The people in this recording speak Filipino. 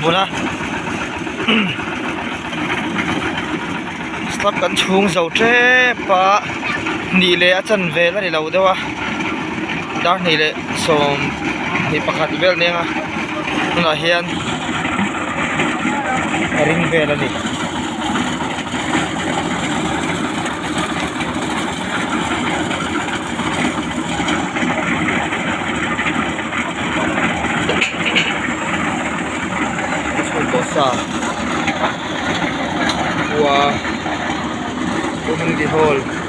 buna slap kan chung zo tre pa ni le a chan vel ani lo dewa dar ni le som ni pakhat vel nenga na hian ring vel ani bossa wa di hall